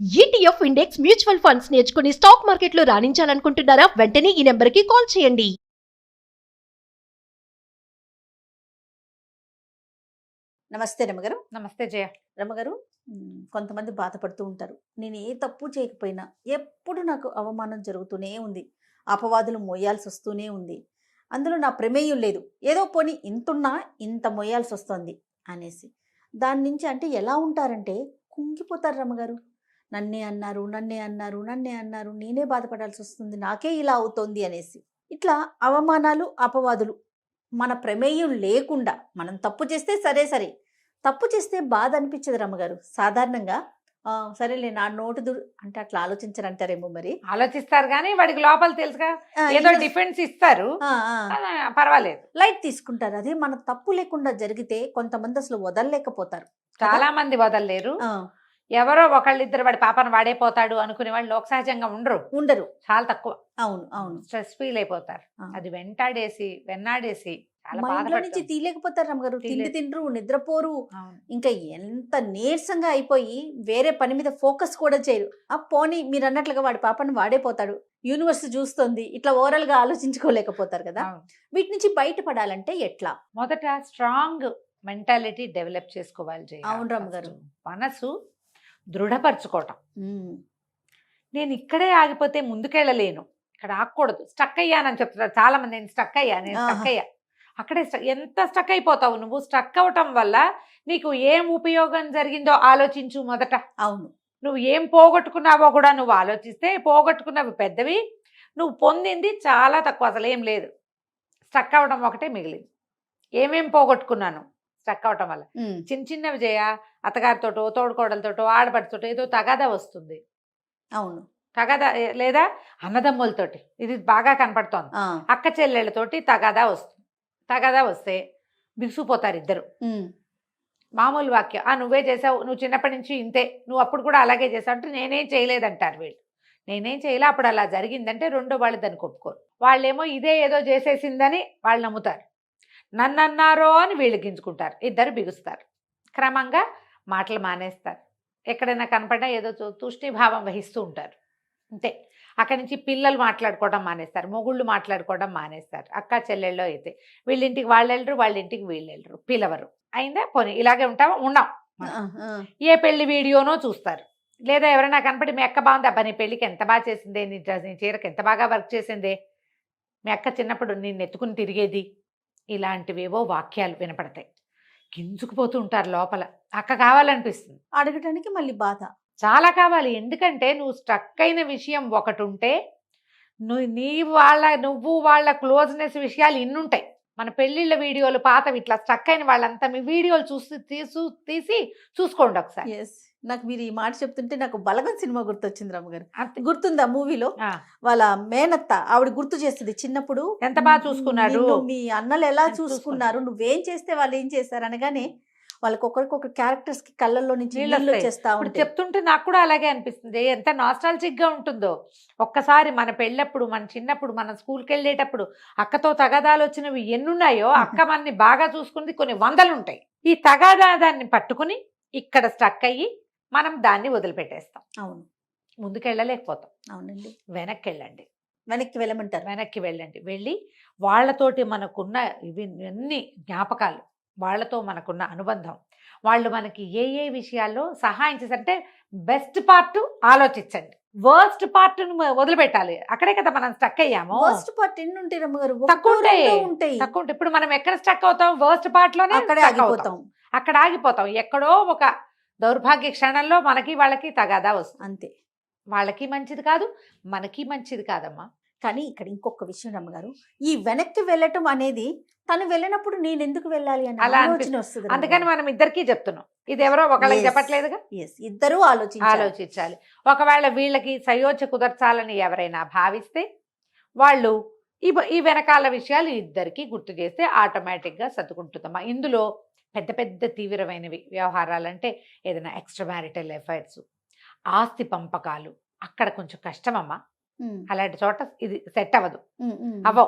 ETF index mutual funds నేర్చుకుని stock మార్కెట్లో రాణించాలనుకుంటున్నారా? వెంటనే ఈ నెంబర్కి కాల్ చేయండి. నమస్తే రమగారు. నమస్తే జయ. రమగారు, కొంతమంది బాధపడుతూ ఉంటారు. నేను ఏ తప్పు చేయకపోయినా ఎప్పుడు నాకు అవమానం జరుగుతూనే ఉంది, అపవాదులు మోయాల్సి వస్తూనే ఉంది, అందులో నా ప్రమేయం లేదు, ఏదో పోనీ ఇంతున్నా ఇంత మోయాల్సి వస్తుంది అనేసి. దాని నుంచి అంటే ఎలా ఉంటారంటే కుంగిపోతారు రమగారు. నన్నే అన్నారు, నన్నే అన్నారు, నన్నే అన్నారు, నేనే బాధపడాల్సి వస్తుంది, నాకే ఇలా అవుతోంది అనేసి. ఇట్లా అవమానాలు, అపవాదులు మన ప్రమేయం లేకుండా మనం తప్పు చేస్తే సరే సరే, తప్పు చేస్తే బాధ అనిపించదు రమ్మగారు సాధారణంగా. సరేలే నా నోటు అంటే అట్లా ఆలోచించరంటారేమో మరి. ఆలోచిస్తారు కానీ వాడికి లోపల తెలుసుగా, ఏదో డిఫెన్స్ ఇస్తారు, పర్వాలేదు, లైట్ తీసుకుంటారు. అదే మన తప్పు లేకుండా జరిగితే కొంతమంది అసలు వదలలేకపోతారు. చాలా మంది వదలలేరు. ఎవరో ఒకళ్ళిద్దరు వాడి పాపను వాడే పోతాడు అనుకునే వాళ్ళు లోక సహజంగా ఉండరు, చాలా తక్కువ. అవును అవును, స్ట్రెస్ ఫీల్ అయిపోతారు. అది వెన్నాడేసి నుంచి తీయలేకపోతారు రమ్మగారు. తిండి తిండ్రు, నిద్రపోరు, ఇంకా ఎంత నీరసంగా అయిపోయి వేరే పని మీద ఫోకస్ కూడా చేయరు. పోనీ మీరు అన్నట్లుగా వాడి పాపను వాడే పోతాడు, యూనివర్స్ చూస్తుంది, ఇట్లా ఓవరాల్ గా ఆలోచించుకోలేకపోతారు కదా. వీటి నుంచి బయటపడాలంటే ఎట్లా? మొదట స్ట్రాంగ్ మెంటాలిటీ డెవలప్ చేసుకోవాలి. అవును రమ్మగారు. మనసు దృఢపరచుకోవటం. నేను ఇక్కడే ఆగిపోతే ముందుకెళ్ళలేను, ఇక్కడ ఆగకూడదు, స్టక్ అయ్యానని చెప్తున్నారు చాలా మంది. నేను స్టక్ అయ్యా అక్కడే ఎంత స్టక్ అయిపోతావు నువ్వు. స్టక్ అవటం వల్ల నీకు ఏం ఉపయోగం జరిగిందో ఆలోచించు మొదట. అవును, నువ్వు ఏం పోగొట్టుకున్నావో కూడా నువ్వు ఆలోచిస్తే పోగొట్టుకున్నవి పెద్దవి, నువ్వు పొందింది చాలా తక్కువ, అసలు ఏం లేదు. స్టక్ అవడం ఒకటే మిగిలింది. ఏమేం పోగొట్టుకున్నాను స్టక్ అవటం వల్ల? చిన్న చిన్నవి చేయ, అత్తగారితోటో తోడుకోడలతోటో ఆడపడితోటో ఏదో తగాదా వస్తుంది. అవును, తగాదా లేదా అన్నదమ్ములతోటి ఇది బాగా కనపడుతోంది. అక్క చెల్లెళ్ళతోటి తగాదా వస్తే బిగుసిపోతారు ఇద్దరు. మామూలు వాక్యం, నువ్వే చేసావు, నువ్వు చిన్నప్పటి నుంచి ఇంతే, నువ్వు అప్పుడు కూడా అలాగే చేసావు అంటే నేనేం చేయలేదంటారు వీళ్ళు. నేనేం చేయలే, అప్పుడు అలా జరిగిందంటే రెండో వాళ్ళు దాన్ని ఒప్పుకోరు. వాళ్ళేమో ఇదే ఏదో చేసేసిందని వాళ్ళు నమ్ముతారు. నన్ను అన్నారో అని వీళ్ళు గింజుకుంటారు, ఇద్దరు బిగుస్తారు. క్రమంగా మాటలు మానేస్తారు. ఎక్కడైనా కనపడినా ఏదో తూష్ణీభావం వహిస్తూ ఉంటారు, అంతే. అక్కడి నుంచి పిల్లలు మాట్లాడుకోవడం మానేస్తారు, మొగుళ్ళు మాట్లాడుకోవడం మానేస్తారు. అక్క చెల్లెళ్ళు అయితే వీళ్ళింటికి వాళ్ళు వెళ్ళరు, వాళ్ళ ఇంటికి వీళ్ళు వెళ్ళరు, పిలవరు. అయిందా పోనీ ఇలాగే ఉన్నాం. ఏ పెళ్లి వీడియోనో చూస్తారు, లేదా ఎవరైనా కనపడి మీ అక్క బాగుంది, అబ్బా నీ పెళ్ళికి ఎంత బాగా చేసిందే, నీ చీరకు ఎంత బాగా వర్క్ చేసిందే, మీ అక్క చిన్నప్పుడు నేను ఎత్తుకుని తిరిగేది, ఇలాంటివేవో వాక్యాలు వినపడతాయి. గింజుకుపోతూ ఉంటారు లోపల. అక్క కావాలనిపిస్తుంది, అడగటానికి మళ్ళీ బాధ చాలా కావాలి. ఎందుకంటే నువ్వు స్ట్రక్ అయిన విషయం ఒకటి ఉంటే నువ్వు వాళ్ళ క్లోజ్నెస్ విషయాలు ఇన్నుంటాయి. మన పెళ్ళిళ్ళ వీడియోలు పాతవి ఇట్లా స్ట్రక్ అయిన వాళ్ళంతా మీ వీడియోలు తీసి చూసుకోండి ఒకసారి. నాకు మీరు ఈ మాట చెప్తుంటే నాకు బలగం సినిమా గుర్తొచ్చింది రమ్మగారు. గుర్తుందా? మూవీలో వాళ్ళ మేనత్త ఆవిడ గుర్తు చేస్తుంది, చిన్నప్పుడు ఎంత బాగా చూసుకున్నారు, మీ అన్నలు ఎలా చూసుకున్నారు, నువ్వేం చేస్తే వాళ్ళు ఏం చేస్తారు అనగానే వాళ్ళకి ఒకరికొక క్యారెక్టర్స్ కి కళ్ళల్లో నుంచి నీళ్ళు వచ్చేస్తా ఉంటాయి. చెప్తుంటే నాకు కూడా అలాగే అనిపిస్తుంది. ఎంత నాస్టాల్జిక్ గా ఉంటుందో. ఒక్కసారి మన పెళ్ళప్పుడు, మన చిన్నప్పుడు, మన స్కూల్కి వెళ్ళేటప్పుడు అక్కతో తగాదాలు వచ్చినవి ఎన్నున్నాయో, అక్క మనని బాగా చూసుకుంది కొన్ని వందలు ఉంటాయి. ఈ తగాదాన్ని పట్టుకుని ఇక్కడ స్టక్ అయ్యి మనం దాన్ని వదిలిపెట్టేస్తాం. అవును, ముందుకెళ్ళలేకపోతాం. అవునండి, వెనక్కి వెళ్ళండి. వెనక్కి వెళ్ళమంటారు. వెనక్కి వెళ్ళండి. వెళ్ళి వాళ్ళతోటి మనకున్న ఇవి అన్ని జ్ఞాపకాలు, వాళ్ళతో మనకున్న అనుబంధం, వాళ్ళు మనకి ఏ ఏ విషయాల్లో సహాయం చేశారంటే బెస్ట్ పార్ట్ ఆలోచించండి, వర్స్ట్ పార్ట్ వదిలిపెట్టాలి. అక్కడే కదా మనం స్టక్ అయ్యాము. వర్స్ట్ పార్ట్ ఎన్ని ఉంటాయి రమ్మగారు? తక్కువ ఉంటాయి. ఇప్పుడు మనం ఎక్కడ స్టక్ అవుతాం? వర్స్ట్ పార్ట్ లోనే అక్కడ ఆగిపోతాం. ఎక్కడో ఒక దౌర్భాగ్య క్షణంలో మనకి వాళ్ళకి తగాదా వస్తుంది, అంతే. వాళ్ళకి మంచిది కాదు, మనకి మంచిది కాదమ్మా. కానీ ఇక్కడ ఇంకొక విషయం రమ్మగారు, ఈ వెనక్కి వెళ్ళటం అనేది తను వెళ్ళినప్పుడు నేను ఎందుకు వెళ్ళాలి అని ఆలోచన వస్తుంది. అందుకని మనం ఇద్దరికి చెప్తున్నాం, ఇది ఎవరో ఒకళ్ళకి చెప్పట్లేదుగా. ఇద్దరు ఆలోచించాలి. ఒకవేళ వీళ్ళకి సయోధ్య కుదర్చాలని ఎవరైనా భావిస్తే వాళ్ళు ఈ వెనకాల విషయాలు ఇద్దరికి గుర్తు చేస్తే ఆటోమేటిక్గా సర్దుకుంటుందమ్మా. ఇందులో పెద్ద పెద్ద తీవ్రమైనవి వ్యవహారాలంటే ఏదైనా ఎక్స్ట్రా మ్యారిటల్ అఫైర్స్, ఆస్తి పంపకాలు, అక్కడ కొంచెం కష్టమమ్మా. అలాంటి చోట ఇది సెట్ అవ్వవు.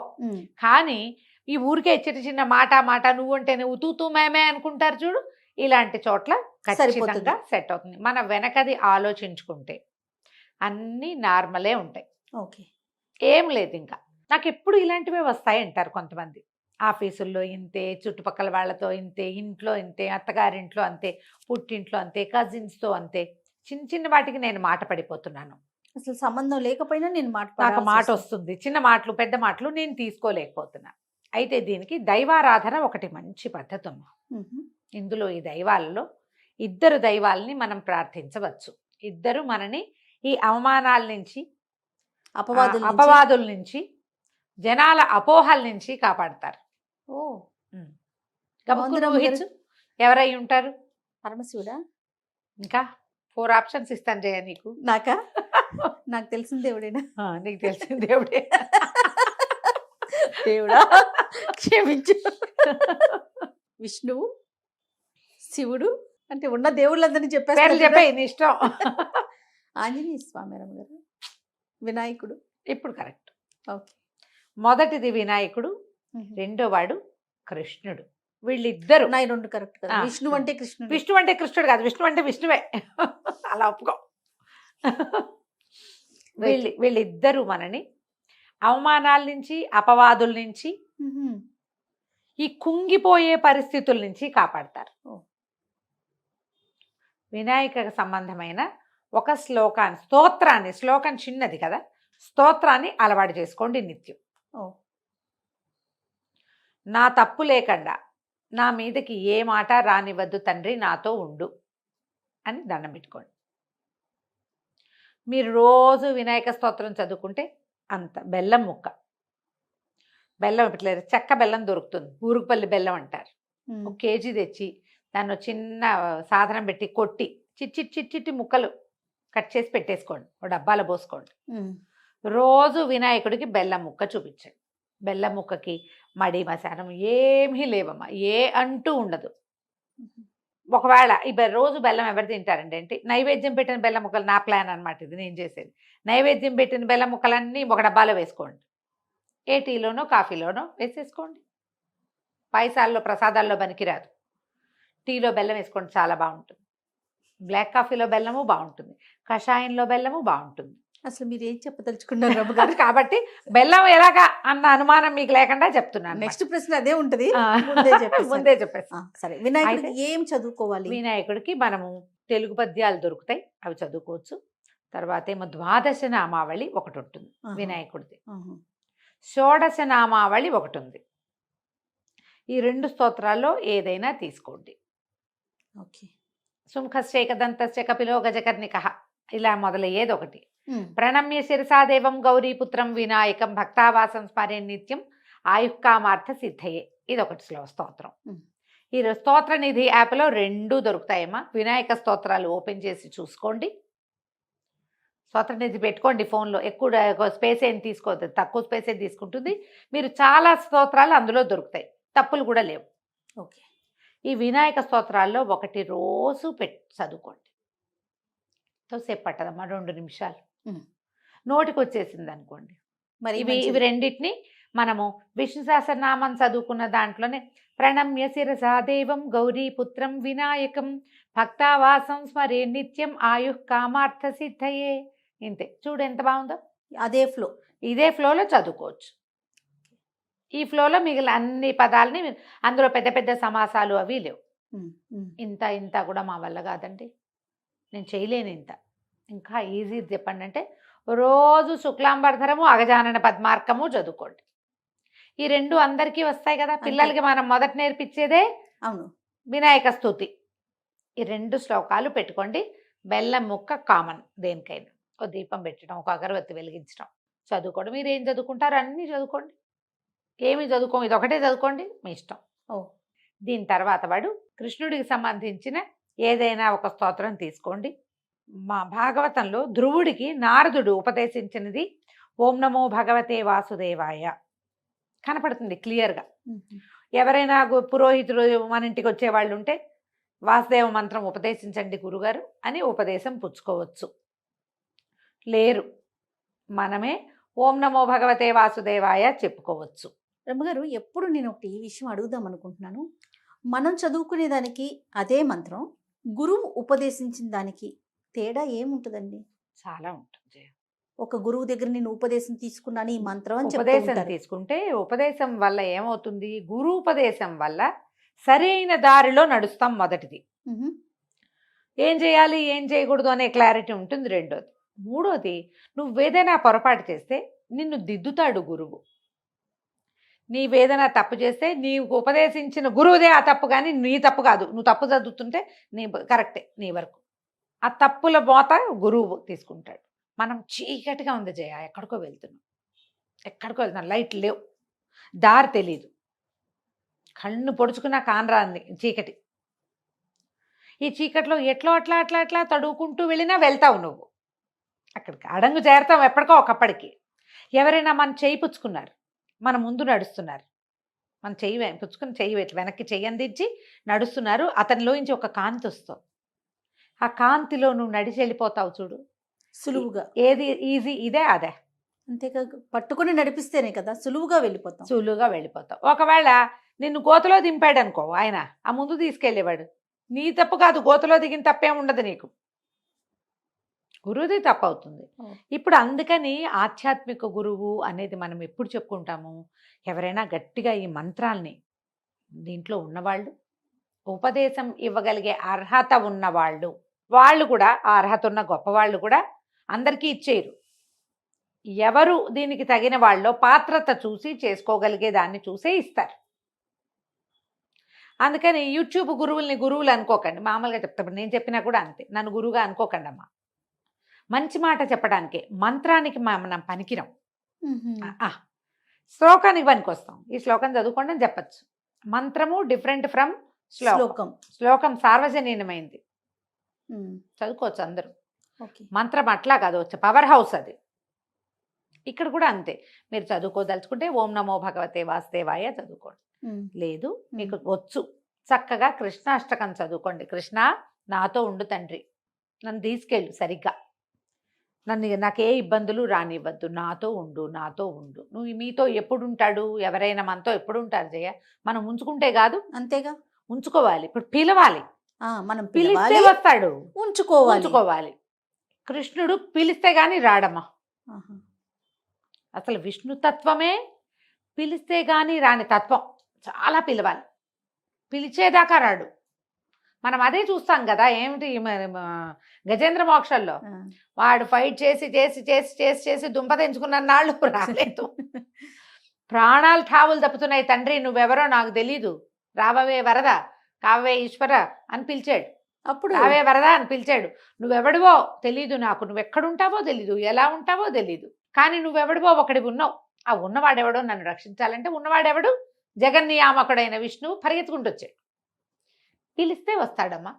కానీ ఈ ఊరికే చిన్న చిన్న మాట నువ్వు అంటే నువ్వు తూతూ మేమే అనుకుంటారు చూడు, ఇలాంటి చోట్ల ఖచ్చితంగా సెట్ అవుతుంది. మన వెనకది ఆలోచించుకుంటే అన్నీ నార్మలే ఉంటాయి. ఓకే. ఏం లేదు ఇంకా. నాకు ఎప్పుడు ఇలాంటివే వస్తాయి అంటారు కొంతమంది. ఆఫీసుల్లో ఇంతే, చుట్టుపక్కల వాళ్ళతో ఇంతే, ఇంట్లో ఇంతే, అత్తగారింట్లో అంతే, పుట్టింట్లో అంతే, కజిన్స్తో అంతే. చిన్న చిన్న వాటికి నేను మాట పడిపోతున్నాను. అసలు సంబంధం లేకపోయినా నేను నాకు మాట వస్తుంది, చిన్న మాటలు పెద్ద మాటలు నేను తీసుకోలేకపోతున్నా. అయితే దీనికి దైవారాధన ఒకటి మంచి పద్ధతి అమ్మ. ఇందులో ఈ దైవాలలో ఇద్దరు దైవాలని మనం ప్రార్థించవచ్చు. ఇద్దరు మనని ఈ అవమానాల నుంచి, అపవాదుల నుంచి, జనాల అపోహల నుంచి కాపాడతారు. ఊహించు ఎవరై ఉంటారు? పరమశివుడా? ఇంకా 4 ఆప్షన్స్ ఇస్తాను జయ నీకు. నాకా? నాకు తెలిసిన దేవుడేనా? నీకు తెలిసిన దేవుడే. దేవుడా క్షమించు. విష్ణువు, శివుడు, అంటే ఉన్న దేవుళ్ళందరినీ చెప్పేసి చెప్పే నీ ఇష్టం. ఆంజనేయ స్వామి గారు, వినాయకుడు. ఇప్పుడు కరెక్ట్. ఓకే. మొదటిది వినాయకుడు, రెండో వాడు కృష్ణుడు. వీళ్ళిద్దరు నా 2 కరెక్ట్ కదా. విష్ణు అంటే కృష్ణుడు. విష్ణు అంటే కృష్ణుడు కాదు, విష్ణు అంటే విష్ణువే. అలా ఒప్పుకో. వీళ్ళిద్దరూ మనని అవమానాల నుంచి, అపవాదుల నుంచి, ఈ కుంగిపోయే పరిస్థితుల నుంచి కాపాడతారు. వినాయక సంబంధమైన ఒక స్తోత్రాన్ని, శ్లోకం చిన్నది కదా, స్తోత్రాన్ని అలవాటు చేసుకోండి నిత్యం. నా తప్పు లేకుండా నా మీదకి ఏ మాట రానివద్దు తండ్రి, నాతో ఉండు అని దండం పెట్టుకోండి. మీరు రోజు వినాయక స్తోత్రం చదువుకుంటే అంత బెల్లం ముక్క, బెల్లం ఇట్లేదు, చెక్క బెల్లం దొరుకుతుంది, ఊరుగుపల్లి బెల్లం అంటారు. 1 కేజీ తెచ్చి దాన్ని చిన్న సాధనం పెట్టి కొట్టి చిట్టి ముక్కలు కట్ చేసి పెట్టేసుకోండి, ఒక డబ్బాలో పోసుకోండి. రోజు వినాయకుడికి బెల్లం ముక్క చూపించండి. బెల్లం ముక్కకి మడి మశానం ఏమీ లేవమ్మా, ఏ అంటూ ఉండదు. ఒకవేళ రోజు బెల్లం ఎవరు తింటారండి అంటే, నైవేద్యం పెట్టిన బెల్లం ముక్కలు, నా ప్లాన్ అనమాట ఇది, నేను చేసేది. నైవేద్యం పెట్టిన బెల్లం ముక్కలన్నీ ఒక డబ్బాలో వేసుకోండి, ఏ టీలోనో కాఫీలోనో వేసేసుకోండి. పాయసాల్లో ప్రసాదాల్లో పనికిరాదు. టీలో బెల్లం వేసుకోండి, చాలా బాగుంటుంది. బ్లాక్ కాఫీలో బెల్లము బాగుంటుంది, కషాయంలో బెల్లము బాగుంటుంది. అసలు మీరు ఏం చెప్పదలుచుకున్నారు రమ్మ గారు? కాబట్టి బెల్లం ఎలాగా అన్న అనుమానం మీకు లేకుండా చెప్తున్నాను. నెక్స్ట్ ప్రశ్న అదే ఉంటుంది, ముందే చెప్పేసి. సరే, వినాయకుడికి ఏం చదువుకోవాలి? వినాయకుడికి మనము తెలుగు పద్యాలు దొరుకుతాయి, అవి చదువుకోవచ్చు. తర్వాత ఏమో ద్వాదశ నామావళి ఒకటి ఉంటుంది వినాయకుడిది, షోడశ నామావళి ఒకటి ఉంది. ఈ 2 స్తోత్రాల్లో ఏదైనా తీసుకోండి. ఓకే. సుముఖశ్చేకదంతశ్చ కపిలో గజకర్ణికః ఇలా మొదలయ్యేది ఒకటి. ప్రణమ్య శిరసాదేవం గౌరీపుత్రం వినాయకం భక్తావాసం స్మరే నిత్యం ఆయుక్కామార్థ సిద్ధయే, ఇది ఒకటి స్తోత్రం. ఈ స్తోత్ర నిధి యాప్లో 2 దొరుకుతాయమ్మా. వినాయక స్తోత్రాలు ఓపెన్ చేసి చూసుకోండి, స్తోత్ర నిధి పెట్టుకోండి ఫోన్లో. ఎక్కువ స్పేస్ ఏం తీసుకోవద్దు, తక్కువ స్పేస్ తీసుకుంటుంది. మీరు చాలా స్తోత్రాలు అందులో దొరుకుతాయి, తప్పులు కూడా లేవు. ఓకే. ఈ వినాయక స్తోత్రాల్లో ఒకటి రోజు చదువుకోండి. ఎంతోసేపు పట్టదమ్మా, 2 నిమిషాలు నోటికి వచ్చేసింది అనుకోండి. మరి ఇవి రెండింటిని మనము విష్ణు సహస్రనామం చదువుకున్న దాంట్లోనే ప్రణమ్య శిరసా దేవం గౌరీపుత్రం వినాయకం భక్తావాసం స్మరే నిత్యం ఆయుఃకామార్థ సిద్ధయే, ఇంతే. చూడు ఎంత బాగుందో. ఇదే ఫ్లోలో చదువుకోవచ్చు. ఈ ఫ్లోలో మిగిలిన అన్ని పదాలని, అందులో పెద్ద పెద్ద సమాసాలు అవి లేవు. ఇంత కూడా మా వల్ల కాదండి, నేను చేయలేను ఇంత. ఇంకా ఈజీ చెప్పండి అంటే, రోజు శుక్లాంబరధరము అగజానన పద్మార్కము చదువుకోండి. ఈ 2 అందరికీ వస్తాయి కదా. పిల్లలకి మనం మొదట నేర్పించేదే అవును వినాయక స్తుతి. ఈ 2 శ్లోకాలు పెట్టుకోండి. బెల్లం ముక్క కామన్ దేనికైనా. ఒక దీపం పెట్టడం, ఒక అగరబత్తి వెలిగించడం, చదువుకోండి. మీరు ఏం చదువుకుంటారో అన్నీ చదువుకోండి, ఏమి చదువుకోండి, ఇది ఒకటే చదువుకోండి, మీ ఇష్టం. దీని తర్వాత వాడు కృష్ణుడికి సంబంధించిన ఏదైనా ఒక స్తోత్రం తీసుకోండి. మా భాగవతంలో ధ్రువుడికి నారదుడు ఉపదేశించినది ఓం నమో భగవతే వాసుదేవాయ కనపడుతుంది క్లియర్గా. ఎవరైనా పురోహితుడు మన ఇంటికి వచ్చేవాళ్ళు ఉంటే వాసుదేవ మంత్రం ఉపదేశించండి గురుగారు అని ఉపదేశం పుచ్చుకోవచ్చు. లేరు, మనమే ఓం నమో భగవతే వాసుదేవాయ చెప్పుకోవచ్చు. రమ్మగారు, ఎప్పుడు నేను ఒకటి ఈ విషయం అడుగుదాం అనుకుంటున్నాను. మనం చదువుకునేదానికి అదే మంత్రం గురువు ఉపదేశించిన దానికి తేడా ఏముంటుందండి? చాలా ఉంటుంది జయ. ఒక గురువు దగ్గర నేను ఉపదేశం తీసుకున్నాను ఈ మంత్రం అని చెప్తూ ఉపదేశం ఉంటారు. తీసుకుంటే ఉపదేశం వల్ల ఏమవుతుంది, గురు ఉపదేశం వల్ల సరైన దారిలో నడుస్తాం మొదటిది. మ్హూ. ఏం చేయాలి ఏం చేయకూడదు అనే క్లారిటీ ఉంటుంది రెండోది. మూడోది, నువ్వేదైనా పొరపాటు చేస్తే నిన్ను దిద్దుతాడు గురువు. నీవేదైనా తప్పు చేస్తే నీకు ఉపదేశించిన గురువుదే ఆ తప్పు, కానీ నీ తప్పు కాదు. నువ్వు తప్పు చదువుతుంటే నీ కరెక్టే నీ వరకు. ఆ తప్పుల మోత గురువు తీసుకుంటాడు. మనం చీకటిగా ఉంది జయ, ఎక్కడికో వెళ్తున్నాం, లైట్ లేవు, దారి తెలీదు, కళ్ళు పొడుచుకున్న కానరాంది చీకటి. ఈ చీకట్లో ఎట్లా అట్లా అట్లా అట్లా తడువుకుంటూ వెళ్ళినా వెళ్తావు నువ్వు, అక్కడికి అడంగు చేరతావు ఎప్పటికో ఒకప్పటికి. ఎవరైనా మన చేయి పుచ్చుకున్నారు, మన ముందు నడుస్తున్నారు, మన చెయ్యి పుచ్చుకుని చెయ్యి వెనక్కి చెయ్యి అందించి నడుస్తున్నారు, అతనిలోంచి ఒక కాంతి వస్తావు. ఆ కాంతిలో నువ్వు నడిచి వెళ్ళిపోతావు చూడు, సులువుగా. ఏది ఈజీ ఇదే అదే. అంతేకా, పట్టుకుని నడిపిస్తేనే కదా సులువుగా వెళ్ళిపోతాం. ఒకవేళ నిన్ను గోతలో దింపాడు అనుకో ఆయన, ఆ ముందు తీసుకెళ్ళేవాడు, నీ తప్పు కాదు, గోతలో దిగిన తప్పేం ఉండదు నీకు, గురువుది తప్పు అవుతుంది. ఇప్పుడు అందుకని ఆధ్యాత్మిక గురువు అనేది మనం ఎప్పుడు చెప్పుకుంటాము, ఎవరైనా గట్టిగా ఈ మంత్రాల్ని దీంట్లో ఉన్నవాళ్ళు, ఉపదేశం ఇవ్వగలిగే అర్హత ఉన్నవాళ్ళు, వాళ్ళు కూడా ఆ అర్హత ఉన్న గొప్పవాళ్ళు కూడా అందరికీ ఇచ్చేయరు. ఎవరు దీనికి తగిన వాళ్ళో పాత్రత చూసి చేసుకోగలిగే దాన్ని చూసే ఇస్తారు. అందుకని యూట్యూబ్ గురువులు అనుకోకండి, మామూలుగా చెప్తాను. నేను చెప్పినా కూడా అంతే, నన్ను గురువుగా అనుకోకండి అమ్మా. మంచి మాట చెప్పడానికి, మంత్రానికి మనం పనికిరం, శ్లోకానికి పనికొస్తాం. ఈ శ్లోకం చదువుకోండి అని చెప్పచ్చు. మంత్రము డిఫరెంట్ ఫ్రమ్ శ్లోకం సార్వజనీనమైంది, చదువుకోవచ్చు అందరూ. మంత్రం అట్లా కాదు, వచ్చే పవర్ హౌస్ అది. ఇక్కడ కూడా అంతే, మీరు చదువుకోదలుచుకుంటే ఓం నమో భగవతే వాసుదేవాయ చదువుకోండి. లేదు మీకు వచ్చు, చక్కగా కృష్ణాష్టకం చదువుకోండి. కృష్ణ నాతో ఉండు తండ్రి, నన్ను తీసుకెళ్ళు సరిగ్గా, నాకే ఇబ్బందులు రానివ్వద్దు, నాతో ఉండు. నువ్వు మీతో ఎప్పుడు ఉంటాడు, ఎవరైనా మనతో ఎప్పుడు ఉంటారు జయ, మనం ఉంచుకుంటే కాదు, అంతేగా ఉంచుకోవాలి. ఇప్పుడు పిలవాలి, మనం పిలిస్తే వస్తాడు, ఉంచుకోవాలి. కృష్ణుడు పిలిస్తే గాని రాడమ్మా. అసలు విష్ణుతత్వమే పిలిస్తే గాని రాని తత్వం. చాలా పిలవాలి, పిలిచేదాకా రాడు. మనం అదే చూస్తాం కదా, ఏమిటి గజేంద్ర మోక్షంలో వాడు ఫైట్ చేసి చేసి చేసి చేసి చేసి దుంప తెంచుకున్న నాళ్ళు రాలేదు. ప్రాణాలు ఠావులు తప్పుతున్నాయి, తండ్రి నువ్వెవరో నాకు తెలీదు, రావవే వరద, కావే ఈశ్వర అని పిలిచాడు. అప్పుడు రావే వరద అని పిలిచాడు. నువ్వెవడివో తెలీదు నాకు, నువ్వెక్కడుంటావో తెలీదు, ఎలా ఉంటావో తెలీదు, కానీ నువ్వెవడివో ఒకడి ఉన్నావు. ఆ ఉన్నవాడెవడో నన్ను రక్షించాలంటే ఉన్నవాడెవడు, జగన్నియామకుడైన విష్ణువు పరిగెత్తుకుంటూ వచ్చాడు. పిలిస్తే వస్తాడమ్మా,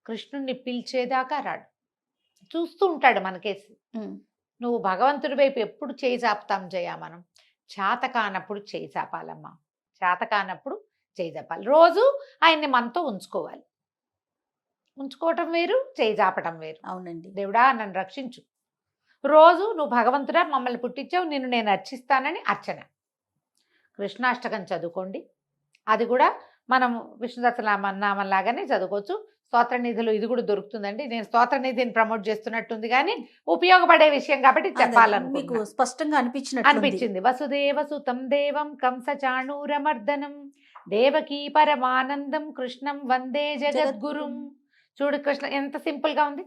కృష్ణుణ్ణి పిలిచేదాకా రాడు, చూస్తూ ఉంటాడు మనకేసి. నువ్వు భగవంతుడి వైపు ఎప్పుడు చేయి చాపుతాం జయ, మనం చేతకానప్పుడు చేయి చాపాలమ్మా, చేతకానప్పుడు చేయి చాపాలి. రోజు ఆయన్ని మనతో ఉంచుకోవాలి. ఉంచుకోవటం వేరు, చేయి చాపటం వేరు. అవునండి. దేవుడా నన్ను రక్షించు, రోజు నువ్వు భగవంతుడా మమ్మల్ని పుట్టించావు, నిన్ను నేను అర్చిస్తానని అర్చన. కృష్ణాష్టకం చదువుకోండి, అది కూడా మనం విష్ణు సహస్రనామం లాగానే చదువుకోవచ్చు. స్తోత్ర నిధులు ఇది కూడా దొరుకుతుందండి. నేను స్తోత్ర నిధిని ప్రమోట్ చేస్తున్నట్టుంది, కానీ ఉపయోగపడే విషయం కాబట్టి చెప్పాలను, స్పష్టంగా అనిపించింది. వసుదేవ సుతం దేవం కంస చాణూరమర్దనం దేవకీ పరమానందం కృష్ణం వందే జగద్గురుం. చూడు కృష్ణ ఎంత సింపుల్ గా ఉంది,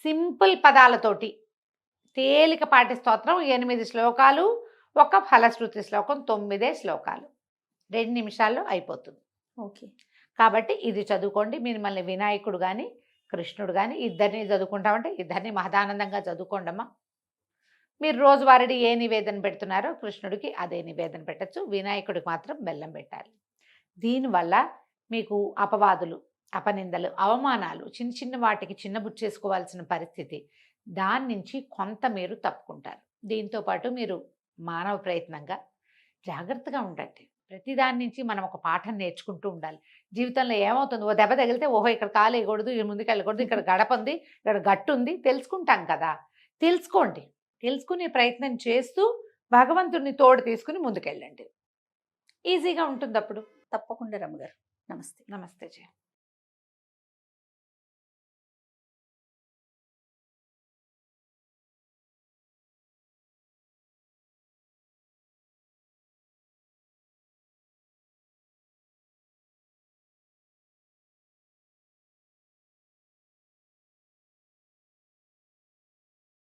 సింపుల్ పదాలతోటి తేలికపాటి స్తోత్రం. 8 శ్లోకాలు, ఒక ఫలశ్రుతి శ్లోకం, 9 శ్లోకాలు, 2 నిమిషాల్లో అయిపోతుంది. ఓకే, కాబట్టి ఇది చదువుకోండి. మిమ్మల్ని వినాయకుడు కానీ కృష్ణుడు కానీ ఇద్దరిని చదువుకుంటామంటే ఇద్దరిని మహదానందంగా చదువుకోండమ్మా. మీరు రోజువారీ ఏ నివేదన పెడుతున్నారో కృష్ణుడికి అదే నివేదన పెట్టచ్చు, వినాయకుడికి మాత్రం బెల్లం పెట్టాలి. దీనివల్ల మీకు అపవాదులు, అపనిందలు, అవమానాలు, చిన్న చిన్న వాటికి చిన్నబుచ్చేసుకోవాల్సిన పరిస్థితి, దాని నుంచి కొంత మీరు తప్పుకుంటారు. దీంతోపాటు మీరు మానవ ప్రయత్నంగా జాగ్రత్తగా ఉండండి. ప్రతి దాని నుంచి మనం ఒక పాఠం నేర్చుకుంటూ ఉండాలి. జీవితంలో ఏమవుతుంది, ఓ దెబ్బ తగిలితే ఓహో ఇక్కడ కాలు వేయకూడదు, ముందుకు వెళ్ళకూడదు, ఇక్కడ గడప ఉంది, ఇక్కడ గట్టు ఉంది, తెలుసుకుంటాం కదా. తెలుసుకోండి, తెలుసుకునే ప్రయత్నం చేస్తూ భగవంతుడిని తోడు తీసుకుని ముందుకెళ్ళండి. ఈజీగా ఉంటుంది అప్పుడు. తప్పకుండా రమ్మగారు. నమస్తే. నమస్తే జయ.